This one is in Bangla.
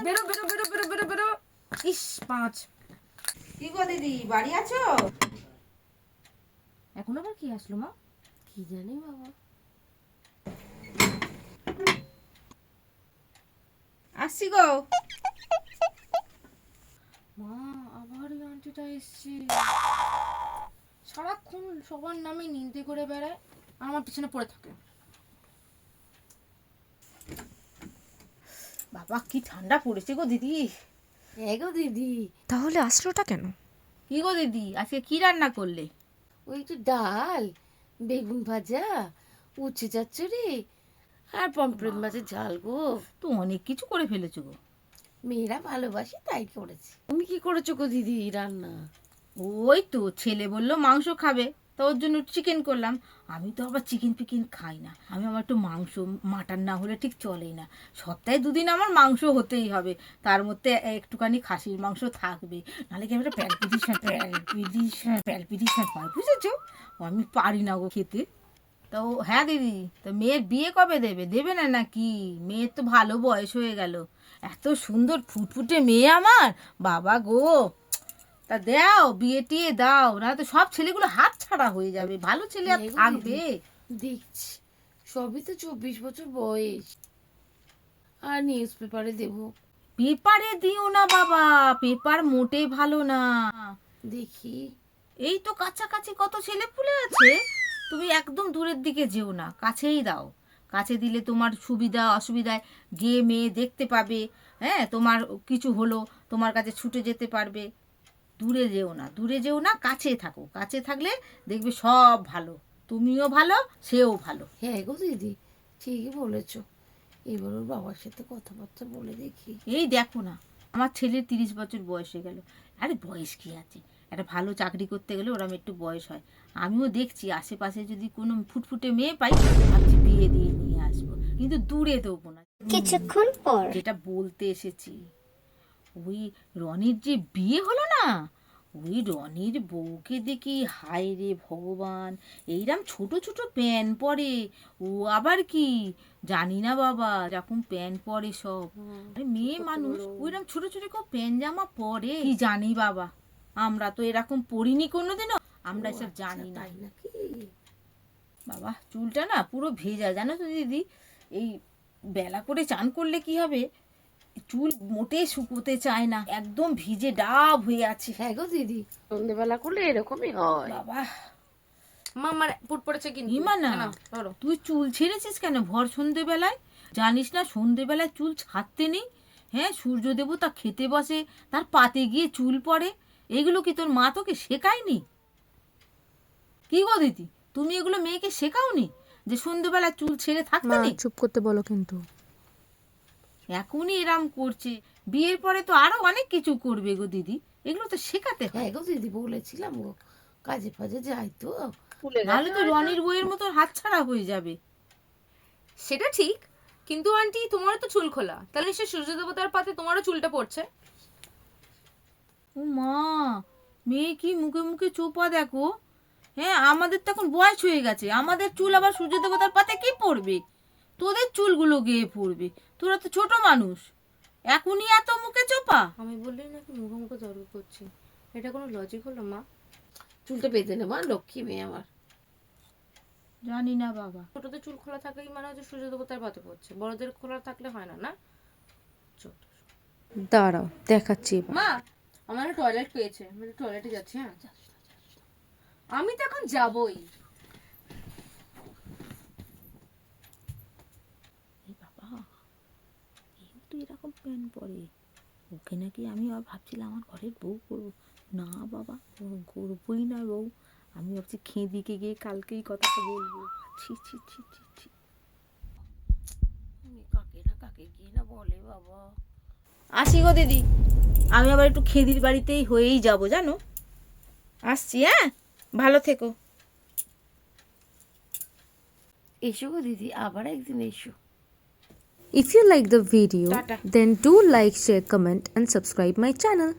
বেরো বেরো বেরো বেরো বেরো বেরো। ইস 5। কি গো দিদি, বাড়ি আছো? এখন আবার কি আসলো মা? কি জানি বাবা। আসছি গো। মা আবার এই আন্টিটা এসছে। সারাক্ষণ সবার নামে নিন্দে করে বেড়ায় আর আমার পিছনে পড়ে থাকে। বাবা কি ঠান্ডা পড়েছে গো দিদি। গো দিদি, তাহলে আসলোটা কেন? কি গো দিদি আজকে কি রান্না করলে? ওই তো ডাল, বেগুন ভাজা, উচ্ছে চচ্চড়ি আর পমফ্রেট মাছের ঝাল গো। তো অনেক কিছু করে ফেলেছো গো। মেয়েরা ভালোবাসে তাই করেছি। তুমি কি করেছো গো দিদি রান্না? ওই তো ছেলে বললো মাংস খাবে, তো ওর জন্য চিকেন করলাম। আমি তো আবার চিকেন ফিকেন খাই না, আমি আমার একটু মাংস মাটন না হলে ঠিক চলেই না। সপ্তাহে 2 দিন আমার মাংস হতেই হবে, তার মধ্যে একটুখানি খাসির মাংস থাকবে, নাহলে কি একটা প্যালপিটিশন হয়, বুঝেছো? আমি পারি না গো খেতে। তো হ্যাঁ দিদি, তো মেয়ের বিয়ে কবে দেবে? দেবে না নাকি? মেয়ের তো ভালো বয়স হয়ে গেল, এত সুন্দর ফুটফুটে মেয়ে আমার, বাবা গো। তা দাও, বিয়ে টিয়ে দাও, না তো সব ছেলেগুলো হাত ছাড়া হয়ে যাবে, ভালো ছেলে আর থাকবে? দেখছি সবই তো 24 বছর বয়স। আর নিউজ পেপারে দেবো। পেপারে দিও না বাবা, পেপার মোটেই ভালো না। দেখি। এই তো কাছাকাছি কত ছেলে পুলে আছে, তুমি একদম দূরের দিকে যেও না, কাছেই দাও। কাছে দিলে তোমার সুবিধা অসুবিধায় গিয়ে মেয়ে দেখতে পাবে, হ্যাঁ, তোমার কিছু হলো তোমার কাছে ছুটে যেতে পারবে। দূরে যেও না, দূরে যেও না, কাছে থাকো, কাছে থাকলে দেখবে সব ভালো, তুমিও ভালো সেও ভালো। হ্যাঁ গো দিদি, ঠিকই বলেছো। এবার ওর বাবার সাথে কথাবার্তা বলে দেখি। এই দেখো না, আমার ছেলের 30 বছর বয়স হয়ে গেল। আরে বয়স কি আছে, একটা ভালো চাকরি করতে গেলে ওরম একটু বয়স হয়। আমিও দেখছি আশেপাশে যদি কোনো ফুটফুটে মেয়ে পাই, ভাবছি বিয়ে দিয়ে নিয়ে আসবো, কিন্তু দূরে দেবো না। কিছুক্ষণ পর যেটা বলতে এসেছি, ওই রনির যে বিয়ে হলো না, ওই রনির বউকে দেখি, হায় রে ভগবান, এইরকম ছোট ছোট প্যান্ট পরে। ও আবার কি জানি না বাবা, এরকম প্যান্ট পরে সব। আরে মেয়ে মানুষ ওইরকম ছোট ছোট কেউ প্যান্ট জামা পরে, কি জানি বাবা, আমরা তো এরকম পরিনি কোনোদিনও, আমরা এসব জানি না। নাকি বাবা চুলটা না পুরো ভেজা, জানো তো দিদি, এই বেলা করে চান করলে কি হবে, চুল মোটে শুকোতে চায় না, একদম ভিজে ডাব হয়ে আছে। হ্যাঁ গো দিদি, সন্ধ্যেবেলা করলে এরকমই হয়। বাবা মা আমার পুট পড়েছে কিন্তু। ইমা না, তুই চুল ছেড়েছিস কেন ভর সন্ধেবেলায়? জানিস না সন্ধেবেলায় চুল ছাড়তে নেই? হ্যাঁ, সূর্য দেবতা খেতে বসে, তার পাতে গিয়ে চুল পড়ে। এগুলো কি তোর মা তোকে শেখায়নি? কি গো দিদি, তুমি এগুলো মেয়েকে শেখাওনি যে সন্ধেবেলা চুল ছেড়ে থাকতে মা নেই? চুপ করতে বলো কিন্তু। এখনই এরাম করছে, বিয়ের পরে তো আরো অনেক কিছু করবে গো দিদি, এগুলো তো শেখাতে হয়। হ্যাঁ গো দিদি, বলেছিলাম গো, কাজে ফাজে যাই তো। নাহলে তো রনির বইয়ের মতো হাতছাড়া হয়ে যাবে। সেটা ঠিক, কিন্তু আন্টি তোমারও তো চুল খোলা, তাহলে নিশ্চয়ই সূর্য দেবতার পাতে তোমারও চুলটা পড়ছে। ও মা, মেয়ে কি মুখে মুখে চোপা দেখো। হ্যাঁ, আমাদের তো এখন বয়স হয়ে গেছে, আমাদের চুল আবার সূর্য দেবতার পাতে কি পড়বে? তোদের চুলগুলো গিয়ে পড়বে, তোরা তো ছোট মানুষ, এখনই এত মুখে চোপা। আমি বললেই নাকি মুখে মুখে তর্ক করছি, এটা কোনো লজিক হলো মা? চুলটা বেঁধে নেবো, লক্ষ্মী মেয়ে আমার। জানি না বাবা। ছোটদের চুল খোলা থাকলেই মানে হচ্ছে সূর্য দেবতার পাতে পড়ছে, বড়দের খোলা থাকলে হয় না, না? ছোট দাঁড়াও দেখাচ্ছি এবার। মা, আমার টয়লেট পেয়েছে, আমি টয়লেটে যাচ্ছি। হ্যাঁ আমি তো এখন যাবই। এই বাবা, এও তো এরকম প্যান্ট পরে, ওকে নাকি আমি আর ভাবছিলাম আমার ঘরের বউ করবো। না বাবা, করবোই না বউ, আমি ভাবছি খেদিকে গিয়ে কালকেই কথাটা বলবো। ছি ছি ছি ছি ছি। কাকে না কাকে গিয়ে না বলে বাবা। আসি গো দিদি, আমি আবার একটু খেদির বাড়িতেই হয়েই যাব জানো। আসছি, হ্যাঁ, ভালো থেকো। এসো গো দিদি, আবার একদিন এসো। If you like the video, Tata. then do like, share, comment and subscribe my channel.